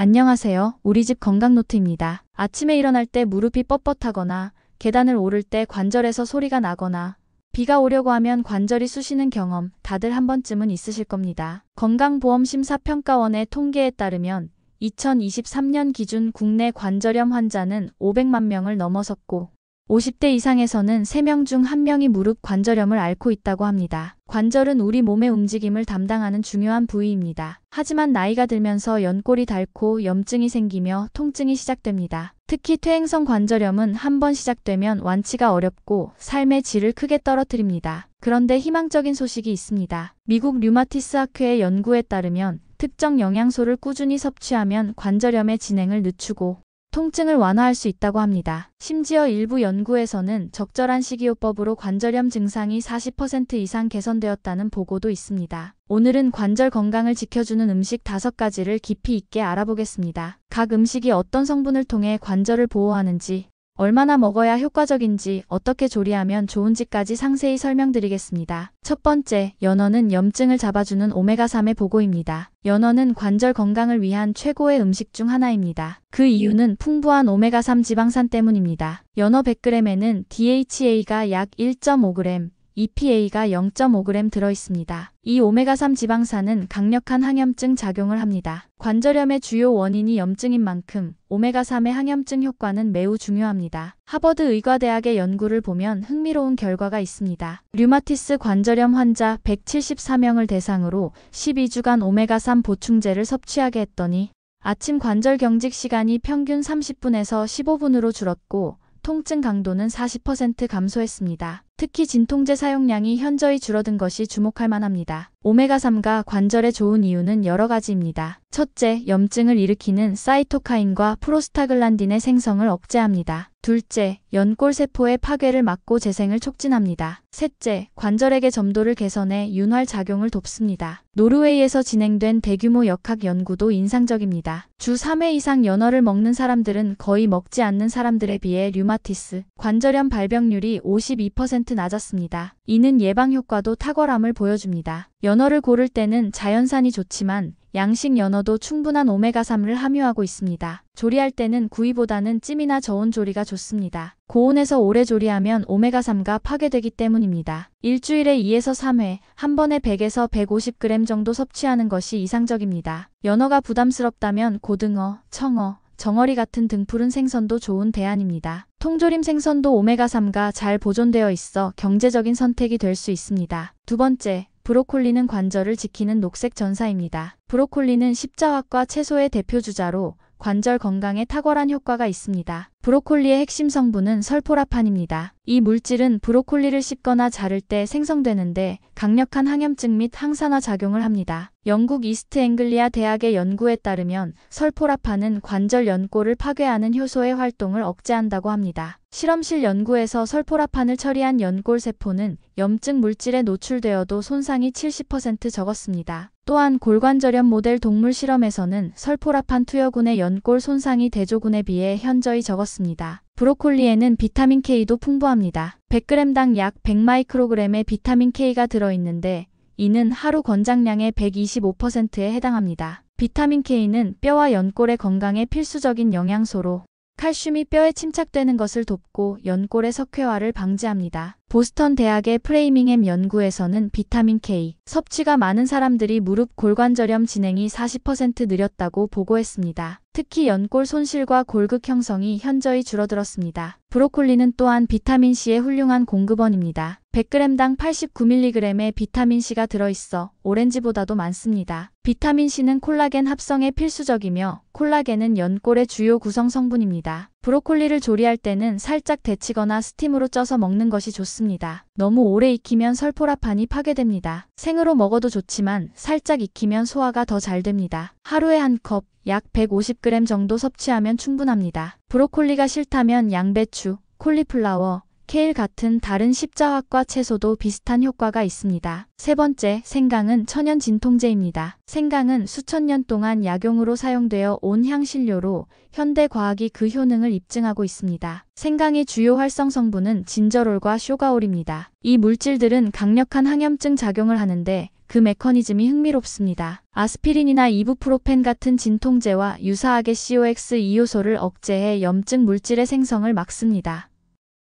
안녕하세요. 우리 집 건강노트입니다. 아침에 일어날 때 무릎이 뻣뻣하거나 계단을 오를 때 관절에서 소리가 나거나 비가 오려고 하면 관절이 쑤시는 경험 다들 한 번쯤은 있으실 겁니다. 건강보험심사평가원의 통계에 따르면 2023년 기준 국내 관절염 환자는 500만 명을 넘어섰고 50대 이상에서는 3명 중 1명이 무릎 관절염을 앓고 있다고 합니다. 관절은 우리 몸의 움직임을 담당하는 중요한 부위입니다. 하지만 나이가 들면서 연골이 닳고 염증이 생기며 통증이 시작됩니다. 특히 퇴행성 관절염은 한번 시작되면 완치가 어렵고 삶의 질을 크게 떨어뜨립니다. 그런데 희망적인 소식이 있습니다. 미국 류마티스 학회의 연구에 따르면 특정 영양소를 꾸준히 섭취하면 관절염의 진행을 늦추고 통증을 완화할 수 있다고 합니다. 심지어 일부 연구에서는 적절한 식이요법으로 관절염 증상이 40% 이상 개선되었다는 보고도 있습니다. 오늘은 관절 건강을 지켜주는 음식 5가지를 깊이 있게 알아보겠습니다. 각 음식이 어떤 성분을 통해 관절을 보호하는지, 얼마나 먹어야 효과적인지, 어떻게 조리하면 좋은지까지 상세히 설명드리겠습니다. 첫 번째, 연어는 염증을 잡아주는 오메가3의 보고입니다. 연어는 관절 건강을 위한 최고의 음식 중 하나입니다. 그 이유는 풍부한 오메가3 지방산 때문입니다. 연어 100g에는 DHA가 약 1.5g, EPA가 0.5g 들어있습니다. 이 오메가3 지방산은 강력한 항염증 작용을 합니다. 관절염의 주요 원인이 염증인 만큼 오메가3의 항염증 효과는 매우 중요합니다. 하버드 의과대학의 연구를 보면 흥미로운 결과가 있습니다. 류마티스 관절염 환자 174명을 대상으로 12주간 오메가3 보충제를 섭취하게 했더니 아침 관절 경직 시간이 평균 30분에서 15분으로 줄었고 통증 강도는 40% 감소했습니다. 특히 진통제 사용량이 현저히 줄어든 것이 주목할 만합니다. 오메가3가 관절에 좋은 이유는 여러 가지입니다. 첫째, 염증을 일으키는 사이토카인과 프로스타글란딘의 생성을 억제합니다. 둘째, 연골 세포의 파괴를 막고 재생을 촉진합니다. 셋째, 관절액의 점도를 개선해 윤활 작용을 돕습니다. 노르웨이에서 진행된 대규모 역학 연구도 인상적입니다. 주 3회 이상 연어를 먹는 사람들은 거의 먹지 않는 사람들에 비해 류마티스, 관절염 발병률이 52% 낮았습니다. 이는 예방 효과도 탁월함을 보여줍니다. 연어를 고를 때는 자연산이 좋지만 양식 연어도 충분한 오메가3을 함유하고 있습니다. 조리할 때는 구이보다는 찜이나 저온 조리가 좋습니다. 고온에서 오래 조리하면 오메가3가 파괴되기 때문입니다. 일주일에 2에서 3회, 한 번에 100에서 150g 정도 섭취하는 것이 이상적입니다. 연어가 부담스럽다면 고등어, 청어, 정어리 같은 등푸른 생선도 좋은 대안입니다. 통조림 생선도 오메가3가 잘 보존되어 있어 경제적인 선택이 될 수 있습니다. 두 번째, 브로콜리는 관절을 지키는 녹색 전사입니다. 브로콜리는 십자화과 채소의 대표 주자로 관절 건강에 탁월한 효과가 있습니다. 브로콜리의 핵심 성분은 설포라판입니다. 이 물질은 브로콜리를 씹거나 자를 때 생성되는데 강력한 항염증 및 항산화 작용을 합니다. 영국 이스트 앵글리아 대학의 연구에 따르면 설포라판은 관절 연골을 파괴하는 효소의 활동을 억제한다고 합니다. 실험실 연구에서 설포라판을 처리한 연골 세포는 염증 물질에 노출되어도 손상이 70% 적었습니다. 또한 골관절염 모델 동물 실험에서는 설포라판 투여군의 연골 손상이 대조군에 비해 현저히 적었습니다. 브로콜리에는 비타민 K도 풍부합니다. 100g당 약 100마이크로그램의 비타민 K가 들어있는데 이는 하루 권장량의 125%에 해당합니다. 비타민 K는 뼈와 연골의 건강에 필수적인 영양소로 칼슘이 뼈에 침착되는 것을 돕고 연골의 석회화를 방지합니다. 보스턴 대학의 프레이밍햄 연구에서는 비타민 K 섭취가 많은 사람들이 무릎 골관절염 진행이 40% 느렸다고 보고했습니다. 특히 연골 손실과 골극 형성이 현저히 줄어들었습니다. 브로콜리는 또한 비타민C의 훌륭한 공급원입니다. 100g당 89mg의 비타민C가 들어있어 오렌지보다도 많습니다. 비타민C는 콜라겐 합성에 필수적이며 콜라겐은 연골의 주요 구성 성분입니다. 브로콜리를 조리할 때는 살짝 데치거나 스팀으로 쪄서 먹는 것이 좋습니다. 너무 오래 익히면 설포라판이 파괴됩니다. 생으로 먹어도 좋지만 살짝 익히면 소화가 더 잘 됩니다. 하루에 한 컵, 약 150g 정도 섭취하면 충분합니다. 브로콜리가 싫다면 양배추, 콜리플라워, 케일 같은 다른 십자화과 채소도 비슷한 효과가 있습니다. 세 번째, 생강은 천연 진통제입니다. 생강은 수천 년 동안 약용으로 사용되어 온 향신료로 현대 과학이 그 효능을 입증하고 있습니다. 생강의 주요 활성 성분은 진저롤과 쇼가올입니다. 이 물질들은 강력한 항염증 작용을 하는데 그 메커니즘이 흥미롭습니다. 아스피린이나 이부프로펜 같은 진통제와 유사하게 COX 2요소를 억제해 염증 물질의 생성을 막습니다.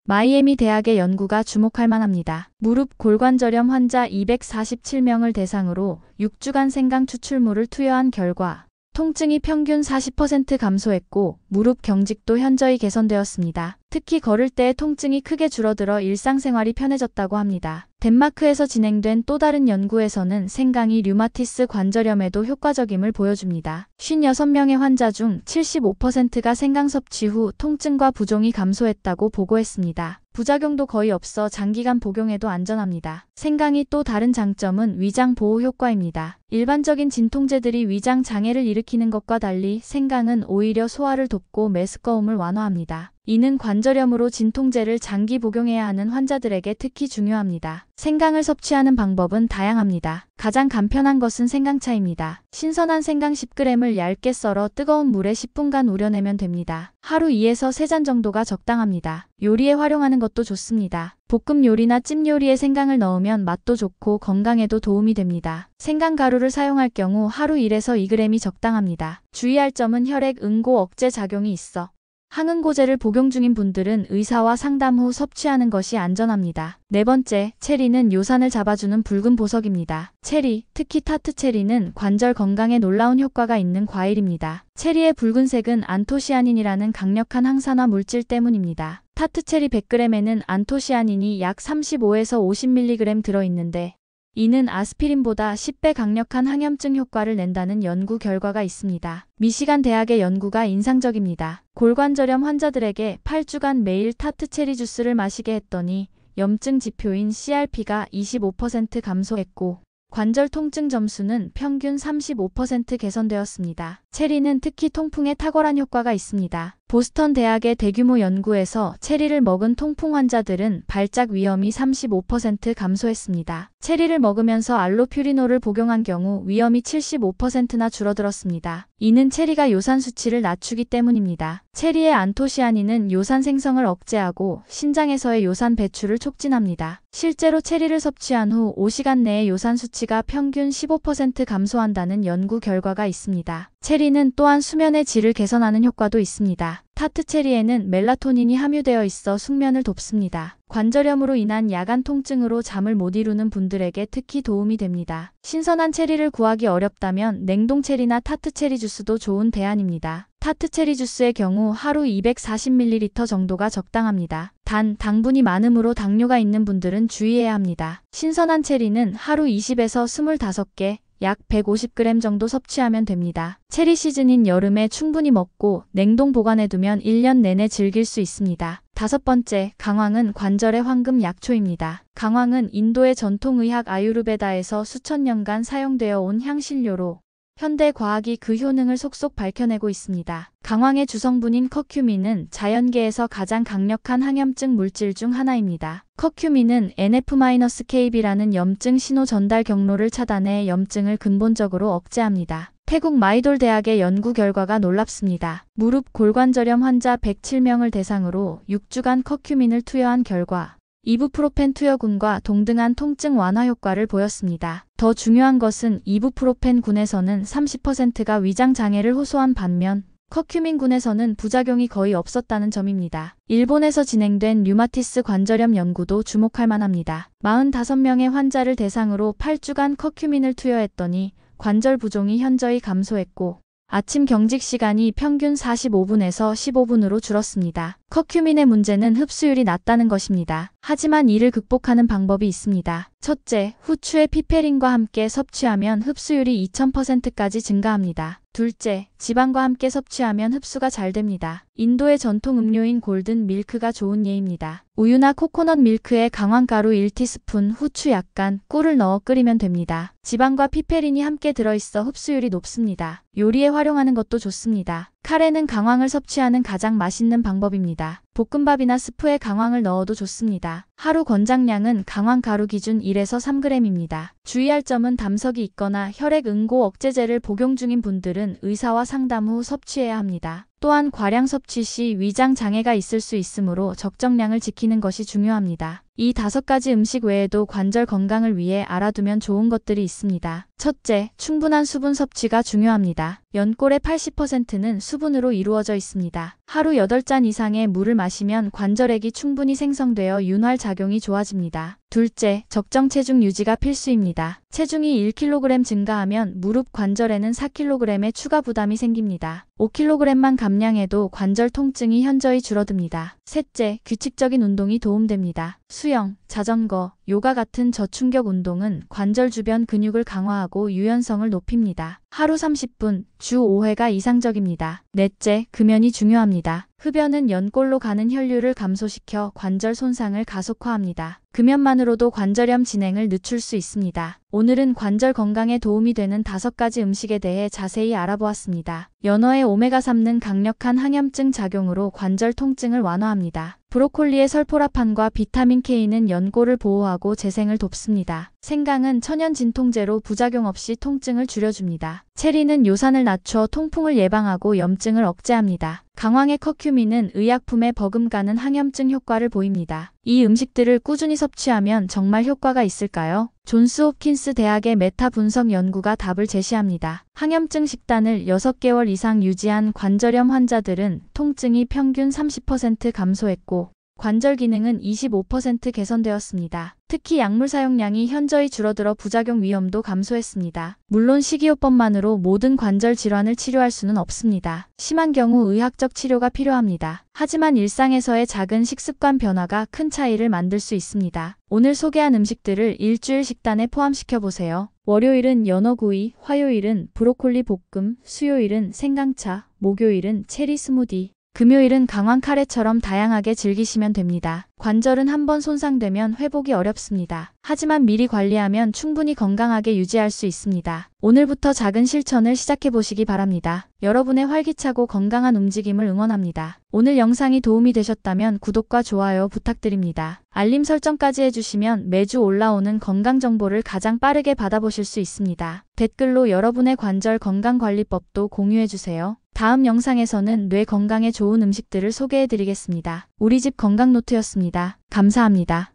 마이애미 대학의 연구가 주목할 만합니다. 무릎 골관절염 환자 247명을 대상으로 6주간 생강 추출물을 투여한 결과 통증이 평균 40% 감소했고 무릎 경직도 현저히 개선되었습니다. 특히 걸을 때의 통증이 크게 줄어들어 일상생활이 편해졌다고 합니다. 덴마크에서 진행된 또 다른 연구에서는 생강이 류마티스 관절염에도 효과적임을 보여줍니다. 56명의 환자 중 75%가 생강 섭취 후 통증과 부종이 감소했다고 보고했습니다. 부작용도 거의 없어 장기간 복용해도 안전합니다. 생강이 또 다른 장점은 위장 보호 효과입니다. 일반적인 진통제들이 위장 장애를 일으키는 것과 달리 생강은 오히려 소화를 돕고 메스꺼움을 완화합니다. 이는 관절염으로 진통제를 장기 복용해야 하는 환자들에게 특히 중요합니다. 생강을 섭취하는 방법은 다양합니다. 가장 간편한 것은 생강차입니다. 신선한 생강 10g을 얇게 썰어 뜨거운 물에 10분간 우려내면 됩니다. 하루 2에서 3잔 정도가 적당합니다. 요리에 활용하는 것도 좋습니다. 볶음 요리나 찜 요리에 생강을 넣으면 맛도 좋고 건강에도 도움이 됩니다. 생강 가루를 사용할 경우 하루 1에서 2g이 적당합니다. 주의할 점은 혈액 응고 억제 작용이 있어 항응고제를 복용 중인 분들은 의사와 상담 후 섭취하는 것이 안전합니다. 네 번째, 체리는 요산을 잡아주는 붉은 보석입니다. 체리, 특히 타트 체리는 관절 건강에 놀라운 효과가 있는 과일입니다. 체리의 붉은색은 안토시아닌이라는 강력한 항산화 물질 때문입니다. 타트 체리 100g에는 안토시아닌이 약 35에서 50mg 들어있는데 이는 아스피린보다 10배 강력한 항염증 효과를 낸다는 연구 결과가 있습니다. 미시간 대학의 연구가 인상적입니다. 골관절염 환자들에게 8주간 매일 타트 체리 주스를 마시게 했더니 염증 지표인 CRP가 25% 감소했고 관절 통증 점수는 평균 35% 개선되었습니다. 체리는 특히 통풍에 탁월한 효과가 있습니다. 보스턴 대학의 대규모 연구에서 체리를 먹은 통풍 환자들은 발작 위험이 35% 감소했습니다. 체리를 먹으면서 알로퓨리놀을 복용한 경우 위험이 75%나 줄어들었습니다. 이는 체리가 요산 수치를 낮추기 때문입니다. 체리의 안토시아닌은 요산 생성을 억제하고 신장에서의 요산 배출을 촉진합니다. 실제로 체리를 섭취한 후 5시간 내에 요산 수치가 평균 15% 감소한다는 연구 결과가 있습니다. 체리는 또한 수면의 질을 개선하는 효과도 있습니다. 타트 체리에는 멜라토닌이 함유되어 있어 숙면을 돕습니다. 관절염으로 인한 야간 통증으로 잠을 못 이루는 분들에게 특히 도움이 됩니다. 신선한 체리를 구하기 어렵다면 냉동 체리나 타트 체리 주스도 좋은 대안입니다. 타트 체리 주스의 경우 하루 240ml 정도가 적당합니다. 단, 당분이 많으므로 당뇨가 있는 분들은 주의해야 합니다. 신선한 체리는 하루 20에서 25개, 약 150g 정도 섭취하면 됩니다. 체리 시즌인 여름에 충분히 먹고 냉동 보관해두면 1년 내내 즐길 수 있습니다. 다섯 번째, 강황은 관절의 황금 약초입니다. 강황은 인도의 전통의학 아유르베다에서 수천 년간 사용되어 온 향신료로 현대 과학이 그 효능을 속속 밝혀내고 있습니다. 강황의 주성분인 커큐민은 자연계에서 가장 강력한 항염증 물질 중 하나입니다. 커큐민은 NF-kB라는 염증 신호 전달 경로를 차단해 염증을 근본적으로 억제합니다. 태국 마이돌 대학의 연구 결과가 놀랍습니다. 무릎 골관절염 환자 107명을 대상으로 6주간 커큐민을 투여한 결과 이부프로펜 투여군과 동등한 통증 완화 효과를 보였습니다. 더 중요한 것은 이부프로펜 군에서는 30%가 위장 장애를 호소한 반면 커큐민 군에서는 부작용이 거의 없었다는 점입니다. 일본에서 진행된 류마티스 관절염 연구도 주목할 만합니다. 45명의 환자를 대상으로 8주간 커큐민을 투여했더니 관절 부종이 현저히 감소했고 아침 경직 시간이 평균 45분에서 15분으로 줄었습니다. 커큐민의 문제는 흡수율이 낮다는 것입니다. 하지만 이를 극복하는 방법이 있습니다. 첫째, 후추에 피페린과 함께 섭취하면 흡수율이 2000%까지 증가합니다. 둘째, 지방과 함께 섭취하면 흡수가 잘 됩니다. 인도의 전통 음료인 골든 밀크가 좋은 예입니다. 우유나 코코넛 밀크에 강황가루 1티스푼, 후추 약간, 꿀을 넣어 끓이면 됩니다. 지방과 피페린이 함께 들어있어 흡수율이 높습니다. 요리에 활용하는 것도 좋습니다. 카레는 강황을 섭취하는 가장 맛있는 방법입니다. 볶음밥이나 스프에 강황을 넣어도 좋습니다. 하루 권장량은 강황 가루 기준 1에서 3g입니다. 주의할 점은 담석이 있거나 혈액 응고 억제제를 복용 중인 분들은 의사와 상담 후 섭취해야 합니다. 또한 과량 섭취 시 위장 장애가 있을 수 있으므로 적정량을 지키는 것이 중요합니다. 이 5가지 음식 외에도 관절 건강을 위해 알아두면 좋은 것들이 있습니다. 첫째, 충분한 수분 섭취가 중요합니다. 연골의 80%는 수분으로 이루어져 있습니다. 하루 8잔 이상의 물을 마시면 관절액이 충분히 생성되어 윤활 작용이 좋아집니다. 둘째, 적정 체중 유지가 필수입니다. 체중이 1kg 증가하면 무릎 관절에는 4kg의 추가 부담이 생깁니다. 5kg만 감량해도 관절 통증이 현저히 줄어듭니다. 셋째, 규칙적인 운동이 도움됩니다. 수영, 자전거, 요가 같은 저충격 운동은 관절 주변 근육을 강화하고 유연성을 높입니다. 하루 30분, 주 5회가 이상적입니다. 넷째, 금연이 중요합니다. 흡연은 연골로 가는 혈류를 감소시켜 관절 손상을 가속화합니다. 금연만으로도 관절염 진행을 늦출 수 있습니다. 오늘은 관절 건강에 도움이 되는 5가지 음식에 대해 자세히 알아보았습니다. 연어의 오메가3는 강력한 항염증 작용으로 관절 통증을 완화합니다. 브로콜리의 설포라판과 비타민 K는 연골을 보호하고 재생을 돕습니다. 생강은 천연 진통제로 부작용 없이 통증을 줄여줍니다. 체리는 요산을 낮춰 통풍을 예방하고 염증을 억제합니다. 강황의 커큐민은 의약품에 버금가는 항염증 효과를 보입니다. 이 음식들을 꾸준히 섭취하면 정말 효과가 있을까요? 존스 홉킨스 대학의 메타 분석 연구가 답을 제시합니다. 항염증 식단을 6개월 이상 유지한 관절염 환자들은 통증이 평균 30% 감소했고 관절 기능은 25% 개선되었습니다. 특히 약물 사용량이 현저히 줄어들어 부작용 위험도 감소했습니다. 물론 식이요법만으로 모든 관절 질환을 치료할 수는 없습니다. 심한 경우 의학적 치료가 필요합니다. 하지만 일상에서의 작은 식습관 변화가 큰 차이를 만들 수 있습니다. 오늘 소개한 음식들을 일주일 식단에 포함시켜보세요. 월요일은 연어구이, 화요일은 브로콜리 볶음, 수요일은 생강차, 목요일은 체리 스무디, 금요일은 강황 카레처럼 다양하게 즐기시면 됩니다. 관절은 한번 손상되면 회복이 어렵습니다. 하지만 미리 관리하면 충분히 건강하게 유지할 수 있습니다. 오늘부터 작은 실천을 시작해보시기 바랍니다. 여러분의 활기차고 건강한 움직임을 응원합니다. 오늘 영상이 도움이 되셨다면 구독과 좋아요 부탁드립니다. 알림 설정까지 해주시면 매주 올라오는 건강 정보를 가장 빠르게 받아보실 수 있습니다. 댓글로 여러분의 관절 건강관리법도 공유해주세요. 다음 영상에서는 뇌 건강에 좋은 음식들을 소개해드리겠습니다. 우리 집 건강노트였습니다. 감사합니다.